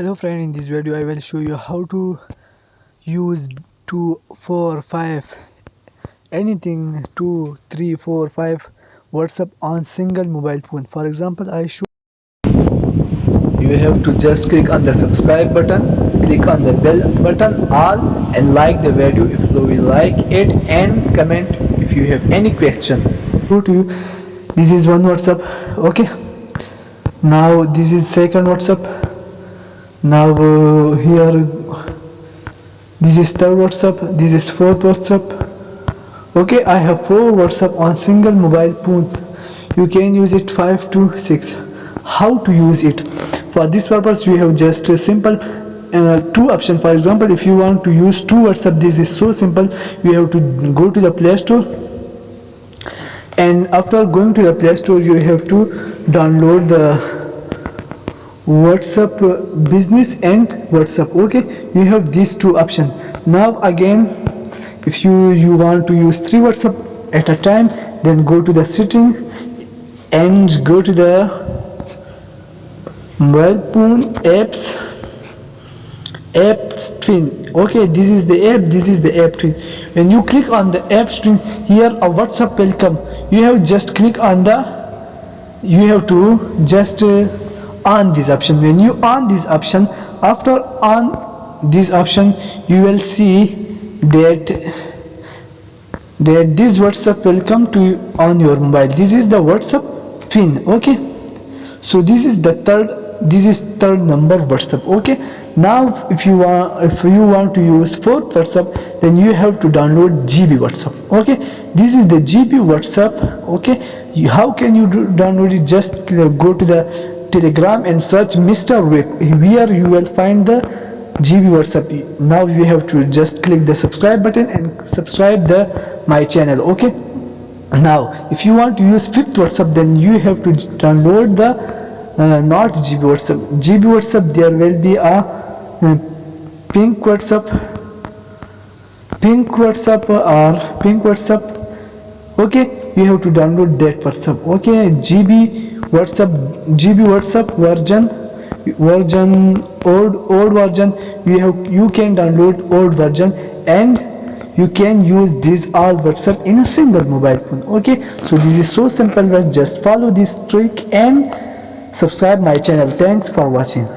Hello friend, in this video I will show you how to use 2, 4, 5, anything 2, 3, 4, 5 WhatsApp on single mobile phone. For example, I show you have to just click on the subscribe button, click on the bell button all, and like the video if you like it, and comment if you have any question. Go to you. This is one WhatsApp. Okay, now this is second WhatsApp. Now here this is third WhatsApp, this is fourth WhatsApp. Okay, I have 4 WhatsApp on single mobile phone. You can use it 5 to 6. How to use it? For this purpose we have just a simple 2 options. For example, if you want to use 2 WhatsApp, this is so simple. You have to go to the Play Store, and after going to the Play Store you have to download the WhatsApp business and WhatsApp. Okay, you have these 2 options. Now again, if you want to use 3 WhatsApp at a time, then go to the setting and go to the mobile phone app string. Okay, this is the app string. When you click on the app string, here a WhatsApp will come. You have just click on the, you have to just on this option. When you on this option, after on this option, you will see that this WhatsApp will come to you on your mobile. This is the WhatsApp pin. Okay, so this is third number WhatsApp. Okay, now if you want to use 4th WhatsApp, then you have to download GB WhatsApp. Okay, this is the GB WhatsApp. Okay, how can you download it? Just go to the Telegram and search Mr. Web. Here you will find the GB WhatsApp. Now you have to just click the subscribe button and subscribe my channel. Okay, now if you want to use 5th WhatsApp, then you have to download the not GB WhatsApp. GB WhatsApp, there will be a pink WhatsApp or pink WhatsApp. Okay, you have to download that WhatsApp. Okay, GB WhatsApp version old version, you can download old version, and you can use these all WhatsApp in a single mobile phone. Okay, so this is so simple. Just follow this trick and subscribe my channel. Thanks for watching.